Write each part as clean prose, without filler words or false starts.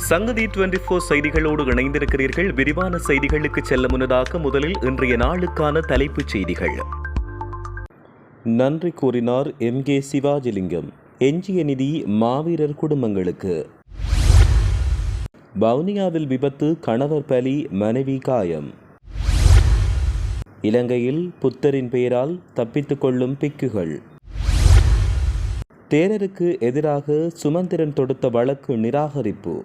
சங்கதி 24 செய்திகளோடு இணைந்திருக்கிறீர்கள். விரிவான செய்திகளுக்கு செல்ல முன்னதாக முதலில் இன்றைய நாளுக்கான தலைப்புச் செய்திகள். நன்றி கூறினார் MK சிவாஜிலிங்கம். எஞ்சிய நிதி மாவீரர் குடும்பங்களுக்கு. வவுனியாவில் விபத்து, கணவர் பலி, மனைவி காயம். இலங்கையில் புத்தரின் பெயரால் தப்பித்துக் கொள்ளும் பிக்குகள். தேரருக்கு எதிராக சுமந்திரன் தொடுத்த வழக்கு நிராகரிப்பு.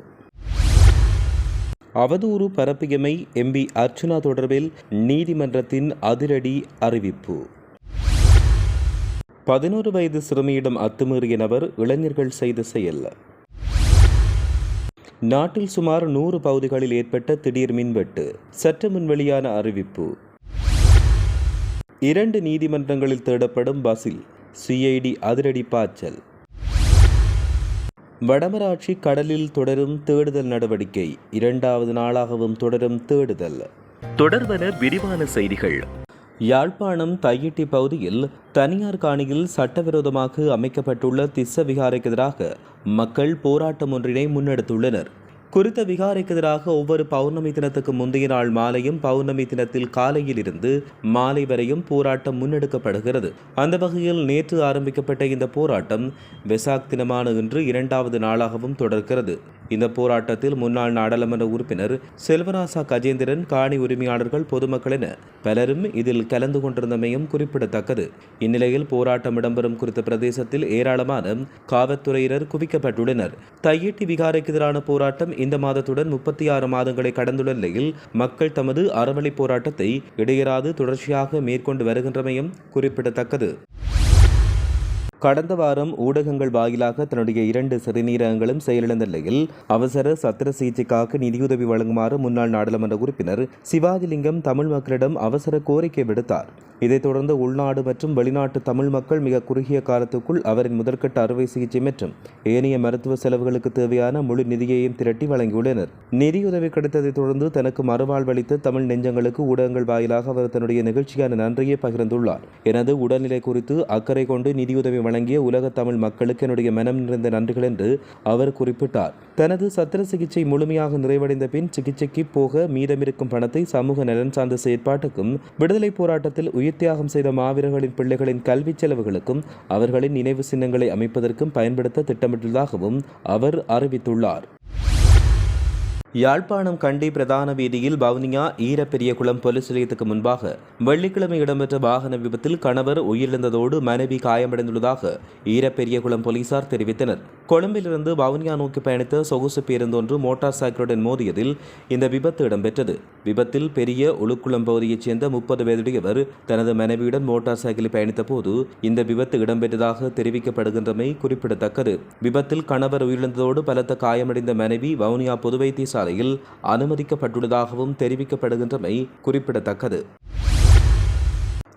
அவதூறு பரப்பியமை MP அர்ச்சுனா தொடர்பில் நீதிமன்றத்தின் அதிரடி அறிவிப்பு. 11 வயது சிறுமியிடம் அத்துமீறிய நபர், இளைஞர்கள் செய்த செயல். நாட்டில் சுமார் 100 பகுதிகளில் ஏற்பட்ட திடீர் மின்வெட்டு, சற்று முன் வெளியான அறிவிப்பு. 2 நீதிமன்றங்களில் தேடப்படும் பசில், CID அதிரடி பாய்ச்சல். வடமராட்சி கடலில் தொடரும் தேடுதல் நடவடிக்கை, 2வது நாளாகவும் தொடரும் தேடுதல். தொடர்பன விரிவான செய்திகள். யாழ்ப்பாணம் தையிட்டி பகுதியில் தனியார் காணியில் சட்டவிரோதமாக அமைக்கப்பட்டுள்ள திஸ்ஸ விகாரைக்கு எதிராக மக்கள் போராட்டம் ஒன்றினை முன்னெடுத்துள்ளனர். குறித்த விகாரைக்கு எதிராக ஒவ்வொரு பௌர்ணமி தினத்துக்கு முந்தைய நாள் மாலையும் பௌர்ணமி தினத்தில் காலையில் இருந்து மாலை வரையும் போராட்டம் முன்னெடுக்கப்படுகிறது. அந்த வகையில் நேற்று ஆரம்பிக்கப்பட்ட இந்த போராட்டம் வெசாக் தினமான இன்று 2வது நாளாகவும் தொடர்கிறது. இந்த போராட்டத்தில் முன்னாள் நாடாளுமன்ற உறுப்பினர் செல்வராசா கஜேந்திரன், காணி உரிமையாளர்கள், பொதுமக்கள் என பலரும் இதில் கலந்து கொண்டிருந்தமையும் குறிப்பிடத்தக்கது. இந்நிலையில் போராட்டம் இடம்பெறும் குறித்த பிரதேசத்தில் ஏராளமான காவல்துறையினர் குவிக்கப்பட்டுள்ளனர். தையிட்டி விகாரைக்கு எதிரான போராட்டம் இந்த மாதத்துடன் 36 மாதங்களை கடந்துள்ள நிலையில் மக்கள் தமது அறவழி போராட்டத்தை இடையறாது தொடர்ச்சியாக மேற்கொண்டு வருகின்றமையும் குறிப்பிடத்தக்கது. கடந்த வாரம் ஊடகங்கள் வாயிலாக தன்னுடைய 2 சிறுநீரகங்களும் செயலிழந்த நிலையில் அவசர சத்திர சிகிச்சைக்காக நிதியுதவி வழங்குமாறு முன்னாள் நாடாளுமன்ற உறுப்பினர் சிவாஜிலிங்கம் தமிழ் மக்களிடம் அவசர கோரிக்கை விடுத்தார். இதைத் தொடர்ந்து உள்நாடு மற்றும் வெளிநாட்டு தமிழ் மக்கள் மிக குறுகிய காலத்துக்குள் அவரின் முதற்கட்ட அறுவை சிகிச்சை மற்றும் ஏனைய மருத்துவ செலவுகளுக்கு தேவையான முழு நிதியையும் திரட்டி வழங்கியுள்ளனர். நிதியுதவி கிடைத்ததைத் தொடர்ந்து தனக்கு மறுவாழ்வளித்த தமிழ் நெஞ்சங்களுக்கு ஊடகங்கள் வாயிலாக அவர் தன்னுடைய நிகழ்ச்சியான நன்றியை பகிர்ந்துள்ளார். எனது உடல்நிலை குறித்து அக்கறை கொண்டு நிதியுதவி வழங்கிய உலக தமிழ் மக்களுக்கு என்னுடைய மனம் நிறைந்த நன்றிகள் என்று அவர் குறிப்பிட்டார். தனது சத்திர சிகிச்சை முழுமையாக நிறைவடைந்த பின் சிகிச்சைக்கு போக மீதமிருக்கும் பணத்தை சமூக நலன் சார்ந்த செயற்பாட்டுக்கும் விடுதலை போராட்டத்தில் உயிர் தியாகம் செய்த மாவீரர்களின் பிள்ளைகளின் கல்வி செலவுகளுக்கும் அவர்களின் நினைவு சின்னங்களை அமைப்பதற்கும் பயன்படுத்த திட்டமிட்டுள்ளதாகவும் அவர் அறிவித்துள்ளார். யாழ்ப்பாணம் கண்டி பிரதான வீதியில் வவுனியா ஈரப்பெரியகுளம் போலீஸ் நிலையத்துக்கு முன்பாக வெள்ளிக்கிழமை இடம்பெற்ற வாகன விபத்தில் கணவர் உயிரிழந்ததோடு மனைவி காயமடைந்துள்ளதாக ஈரப்பெரியகுளம் போலீசார் தெரிவித்தனர். கொழும்பிலிருந்து வவுனியா நோக்கி பயணித்த சொகுசு பேருந்தொன்று மோட்டார் சைக்கிளுடன் மோதியதில் இந்த விபத்து இடம்பெற்றது. விபத்தில் பெரிய உளுக்குளம் பகுதியைச் சேர்ந்த 30 வயதுடையவர் தனது மனைவியுடன் மோட்டார் சைக்கிளில் பயணித்த போது இந்த விபத்து இடம்பெற்றதாக தெரிவிக்கப்படுகின்றமை குறிப்பிடத்தக்கது. விபத்தில் கணவர் உயிரிழந்ததோடு பலத்த காயமடைந்த மனைவி வவுனியா பொது வைத்தியசாலையில் அனுமதிக்கப்பட்டுள்ளதாகவும் தெரிவிக்கப்படுகின்றமை குறிப்பிடத்தக்கது.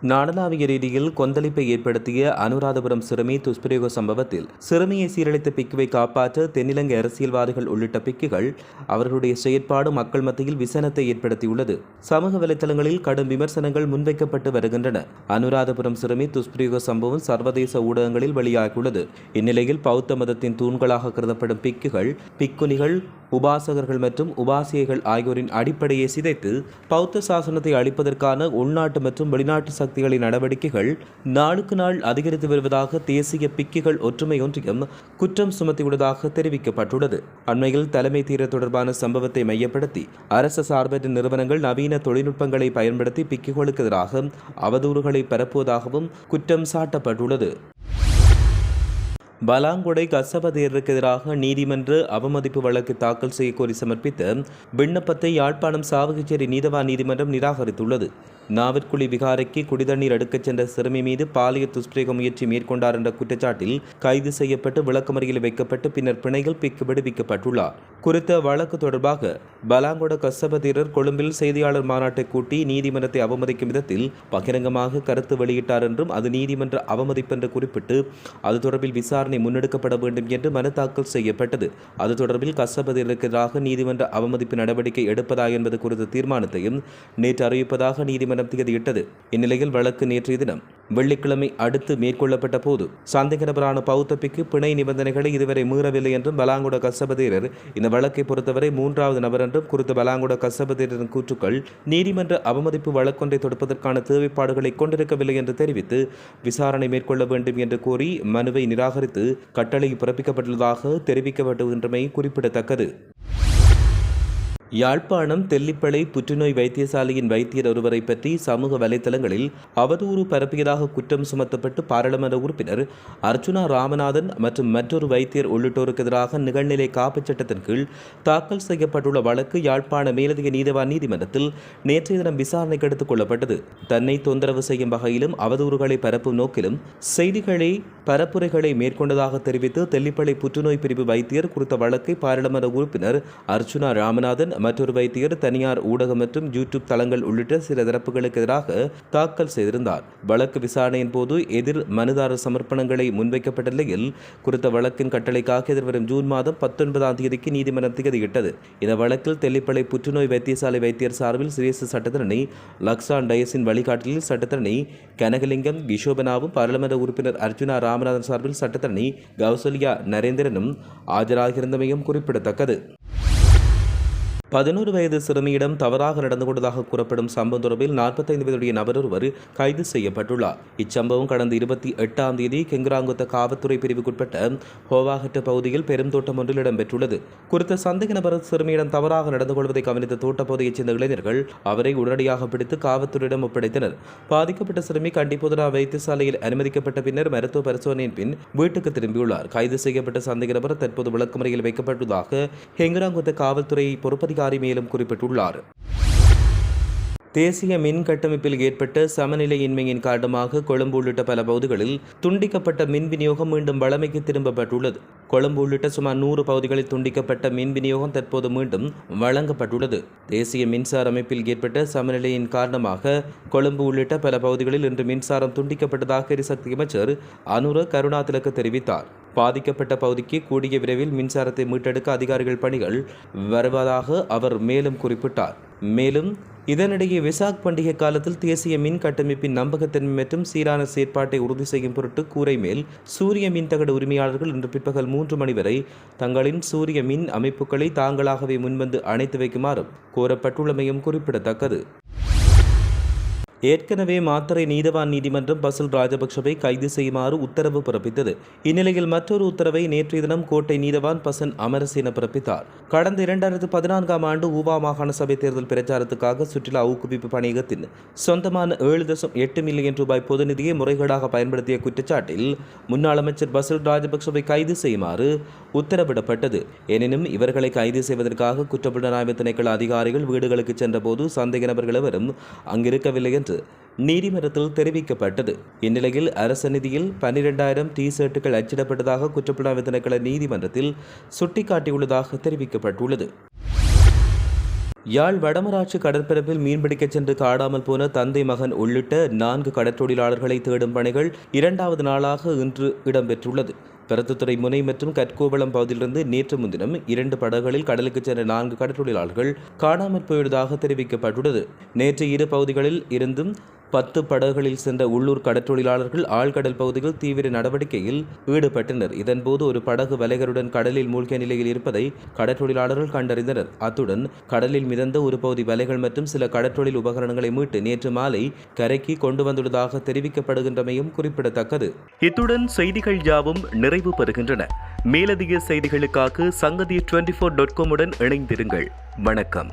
நாடளாவிய ரீதியில் கொந்தளிப்பை ஏற்படுத்திய அனுராதபுரம் சிறுமி துஷ்பிரயோக சம்பவத்தில் சிறுமியை சீரழித்த பிக்குவை காப்பாற்ற தென்னிலங்கை அரசியல்வாதிகள் உள்ளிட்ட பிக்குகள் அவர்களுடைய செயற்பாடு மக்கள் மத்தியில் விசனத்தை ஏற்படுத்தியுள்ளது. சமூக வலைதளங்களில் கடும் விமர்சனங்கள் முன்வைக்கப்பட்டு வருகின்றன. அனுராதபுரம் சிறுமி துஷ்பிரயோக சம்பவம் சர்வதேச ஊடகங்களில் வெளியாகியுள்ளது. இந்நிலையில் பௌத்த மதத்தின் தூண்களாக கருதப்படும் பிக்குகள், பிக்குனிகள், உபாசகர்கள் மற்றும் உபாசியைகள் ஆகியோரின் அடிப்படையை சிதைத்து பௌத்த சாசனத்தை அளிப்பதற்கான உள்நாட்டு மற்றும் வெளிநாட்டு சக்திகளின் நடவடிக்கைகள் நாளுக்கு நாள் அதிகரித்து வருவதாக தேசிய பிக்குகள் ஒற்றுமை ஒன்றியம் குற்றம் சுமத்தியுள்ளதாக தெரிவிக்கப்பட்டுள்ளது. அண்மையில் தலைமை தீர தொடர்பான சம்பவத்தை மையப்படுத்தி அரசு சார்பற்ற நிறுவனங்கள் நவீன தொழில்நுட்பங்களை பயன்படுத்தி பிக்குகளுக்கு எதிராக அவதூறுகளை பரப்புவதாகவும் குற்றம் சாட்டப்பட்டுள்ளது. பலாங்கொடை கசப தேரருக்கு எதிராக நீதிமன்ற அவமதிப்பு வழக்கு தாக்கல் செய்யக்கோரி சமர்ப்பித்த விண்ணப்பத்தை யாழ்ப்பாணம் சாவகச்சேரி நீதவான் நீதிமன்றம் நிராகரித்துள்ளது. நாவற்குழி விகாரைக்கு குடிதண்ணீர் எடுக்கச் சென்ற சிறுமி மீது பாலியல் துஷ்பிரயோக முயற்சி மேற்கொண்டார் என்ற குற்றச்சாட்டில் கைது செய்யப்பட்டு விளக்கமறியலில் வைக்கப்பட்டு பின்னர் பிணையில் விடுவிக்கப்பட்டுள்ளார். குறித்த வழக்கு தொடர்பாக பலாங்கொட கசப தேரர் கொழும்பில் செய்தியாளர் மாநாட்டை கூட்டி நீதிமன்றத்தை அவமதிக்கும் விதத்தில் பகிரங்கமாக கருத்து வெளியிட்டார் என்றும் அது நீதிமன்ற அவமதிப்பு என்று குறிப்பிட்டு அது தொடர்பில் விசாரணை முன்னெடுக்கப்பட வேண்டும் என்று மனு தாக்கல் செய்யப்பட்டது. அது தொடர்பில் கசப தேரருக்கு எதிராக நீதிமன்ற அவமதிப்பு நடவடிக்கை எடுப்பதா என்பது குறித்த தீர்மானத்தையும் நேற்று அறிவிப்பதாக நீதிமன்றம் திகதியிட்டது. இந்நிலையில் வழக்கு நேற்றைய தினம் வெள்ளிக்கிழமை அடுத்து மேற்கொள்ளப்பட்ட போது சந்தேக நபரான பௌத்த பிக்கு பிணை நிபந்தனைகளை இதுவரை மீறவில்லை என்றும் பலாங்குட கசப தேரர் இந்த இந்த வழக்கை பொறுத்தவரை 3வது நபர் என்றும் குறித்த பலாங்குட கசபதியின் கூற்றுக்கள் நீதிமன்ற அவமதிப்பு வழக்கொன்றை தொடுப்பதற்கான தேவைப்பாடுகளை கொண்டிருக்கவில்லை என்று தெரிவித்து விசாரணை மேற்கொள்ள வேண்டும் என்று கோரி மனுவை நிராகரித்து கட்டளை பிறப்பிக்கப்பட்டுள்ளதாக தெரிவிக்கப்படுகின்றமை குறிப்பிடத்தக்கது. யாழ்ப்பாணம் தெல்லிப்பளை புற்றுநோய் வைத்தியசாலையின் வைத்தியர் ஒருவரை பற்றி சமூக வலைதளங்களில் அவதூறு பரப்பியதாக குற்றம் சுமத்தப்பட்டு பாராளுமன்ற உறுப்பினர் அர்ச்சுனா ராமநாதன் மற்றும் மற்றொரு வைத்தியர் உள்ளிட்டோருக்கு எதிராக நிகழ்நிலை காப்புச் சட்டத்தின் கீழ் தாக்கல் செய்யப்பட்டுள்ள வழக்கு யாழ்ப்பாண மேலதிக நீதிவான் நீதிமன்றத்தில் நேற்றைய தினம் விசாரணைக்கு எடுத்துக் கொள்ளப்பட்டது. தன்னை தொந்தரவு செய்யும் வகையிலும் அவதூறுகளை பரப்பும் நோக்கிலும் செய்திகளை பரப்புரைகளை மேற்கொண்டதாக தெரிவித்து தெல்லிப்பளை புற்றுநோய் பிரிவு வைத்தியர் குறித்த வழக்கை பாராளுமன்ற உறுப்பினர் அர்ச்சுனா ராமநாதன் மற்றொரு வைத்தியர் தனியார் ஊடகம் மற்றும் யூடியூப் தளங்கள் உள்ளிட்ட சில தரப்புகளுக்கு எதிராக தாக்கல் செய்திருந்தார். வழக்கு விசாரணையின் போது எதிர் மனுதாரர் சமர்ப்பணங்களை முன்வைக்கப்பட்ட நிலையில் குறித்த வழக்கின் கட்டளைக்காக எதிர்வரும் ஜூன் மாதம் 19ஆம் தேதிக்கு நீதிமன்றம் திகதியிட்டது. இந்த வழக்கில் தெல்லிப்பளை புற்றுநோய் வைத்தியசாலை வைத்தியர் சார்பில் சிரேஷ்ட சட்டத்தரணி லக்ஸான் டயஸின் வழிகாட்டலில் சட்டத்தரணி கனகலிங்கம் கிஷோபனாவும் பாராளுமன்ற உறுப்பினர் அர்ஜுனா ராமநாதன் சார்பில் சட்டத்தரணி கௌசல்யா நரேந்திரனும் ஆஜராகியிருந்தமையும் குறிப்பிடத்தக்கது. 11 வயது சிறுமியிடம் தவறாக நடந்து கொண்டதாக கூறப்படும் சம்பவம் தொடர்பில் 45 வயதுடைய நபர் ஒருவர் கைது செய்யப்பட்டுள்ளார். இச்சம்பவம் கடந்த 28ஆம் தேதி கெங்குராங்குத்த காவல்துறை பிரிவுக்குட்பட்ட ஹோவாகட்ட பகுதியில் பெருந்தோட்டம் ஒன்றில் இடம்பெற்றுள்ளது. குறித்த சந்தேக நபர் சிறுமியிடம் தவறாக நடந்து கொள்வதை கவனித்த தோட்டப்பகுதியைச் சேர்ந்த இளைஞர்கள் அவரை உடனடியாக பிடித்து காவல்துறையிடம் ஒப்படைத்தனர். பாதிக்கப்பட்ட சிறுமி கண்டிபோதனா வைத்தியசாலையில் அனுமதிக்கப்பட்ட பின்னர் மருத்துவ பரிசோதனையின் பின் வீட்டுக்கு திரும்பியுள்ளார். கைது செய்யப்பட்ட சந்தேக நபர் தற்போது விளக்குமுறையில் வைக்கப்பட்டுள்ளதாக கெங்குராங்குத்த காவல்துறை பொறுப்பதிகாரி மேலும் குறிப்பிட்டுள்ளார். தேசிய மின் கட்டமைப்பில் ஏற்பட்ட சமநிலையின்மையின் காரணமாக கொழும்பு உள்ளிட்ட பல பகுதிகளில் துண்டிக்கப்பட்ட மின் விநியோகம் மீண்டும் வழமைக்கு திரும்பப்பட்டுள்ளது. கொழும்பு உள்ளிட்ட சுமார் 100 பகுதிகளில் துண்டிக்கப்பட்ட மின் விநியோகம் தற்போது மீண்டும் வழங்கப்பட்டுள்ளது. தேசிய மின்சார அமைப்பில் ஏற்பட்ட சமநிலையின் காரணமாக கொழும்பு உள்ளிட்ட பல பகுதிகளில் இன்று மின்சாரம் துண்டிக்கப்பட்டதாக எரிசக்தி அமைச்சர் அனுர கருணாதிலக்க தெரிவித்தார். பாதிக்கப்பட்ட பகுதிக்கு கூடிய விரைவில் மின்சாரத்தை மீட்டெடுக்க அதிகாரிகள் பணிகள் வருவதாக அவர் மேலும் குறிப்பிட்டார். மேலும் இதனிடையே வெசாக் பண்டிகை காலத்தில் தேசிய மின் கட்டமைப்பின் நம்பகத்தன்மை மற்றும் சீரான செயற்பாட்டை உறுதி செய்யும் பொருட்டு கூரை மேல் சூரிய மின்தகடு உரிமையாளர்கள் இன்று பிற்பகல் 3 மணி வரை தங்களின் சூரிய மின் அமைப்புகளை தாங்களாகவே முன்வந்து அணைத்து வைக்குமாறும் கோரப்பட்டுள்ளமையும் குறிப்பிடத்தக்கது. ஏற்கனவே மாத்தறை நீதவான் நீதிமன்றம் பசில் ராஜபக்ஷவை கைது செய்யுமாறு உத்தரவு பிறப்பித்தது. இந்நிலையில் மற்றொரு உத்தரவை நேற்றைய தினம் கோட்டை நீதவான் பசன் அமரசேன பிறப்பித்தார். கடந்த 2014ஆம் ஆண்டு ஊவா மாகாண சபை தேர்தல் பிரச்சாரத்துக்காக சுற்றுலா ஊக்குவிப்பு பணியகத்தின் சொந்தமான 7.8 மில்லியன் ரூபாய் பொது நிதியை முறைகேடாக பயன்படுத்திய குற்றச்சாட்டில் முன்னாள் அமைச்சர் பசில் ராஜபக்ஷவை கைது செய்யுமாறு உத்தரவிடப்பட்டது. எனினும் இவர்களை கைது செய்வதற்காக குற்றப்புலனாய்வு திணைக்கள அதிகாரிகள் வீடுகளுக்கு சென்றபோது சந்தேக நபர்கள் எவரும் அங்கிருக்கவில்லை என்று நீதிமன்றத்தில் தெரிவிக்கப்பட்டது. இந்நிலையில் அரசு நிதியில் 12,000 டி-ஷர்ட்டுகள் அச்சிடப்பட்டதாக குற்றப்புலனாய்வு திணைக்கள நீதிமன்றத்தில் சுட்டிக்காட்டியுள்ளதாக தெரிவிக்கப்பட்டுள்ளது. யாழ் வடமராட்சி கடற்பரப்பில் மீன்பிடிக்கச் சென்று காணாமல் போன தந்தை மகன் உள்ளிட்ட 4 கடற்றொழிலாளர்களை தேடும் பணிகள் 2வது நாளாக இன்று இடம்பெற்றுள்ளது. பருத்தித்துறை முனை மற்றும் கற்கோவளம் பகுதியிலிருந்து நேற்று முன்தினம் 2 படகுகளில் கடலுக்கு சென்ற 4 கடற்றொழிலாளர்கள் காணாமற் போயுள்ளதாக தெரிவிக்கப்பட்டுள்ளது. நேற்று இரு பகுதிகளில் இருந்தும் 10 படகுகளில் சென்ற உள்ளூர் கடற்றொழிலாளர்கள் ஆழ்கடல் பகுதியில் தீவிர நடவடிக்கையில் ஈடுபட்டனர். இதன்போது ஒரு படகு வலைகருடன் கடலில் மூழ்கிய நிலையில் இருப்பதை கடற்றொழிலாளர்கள் கண்டறிந்தனர். அத்துடன் கடலில் மிதந்த ஒரு பகுதி வலைகள் மற்றும் சில கடற்றொழில் உபகரணங்களை மீட்டு நேற்று மாலை கரைக்கு கொண்டு வந்துள்ளதாக தெரிவிக்கப்படுகின்றமையும் குறிப்பிடத்தக்கது. இத்துடன் செய்திகள் யாவும் நிறைவு பெறுகின்றன. மேலதிக செய்திகளுக்காக சங்கதி 24.com உடன் இணைந்திருங்கள். வணக்கம்.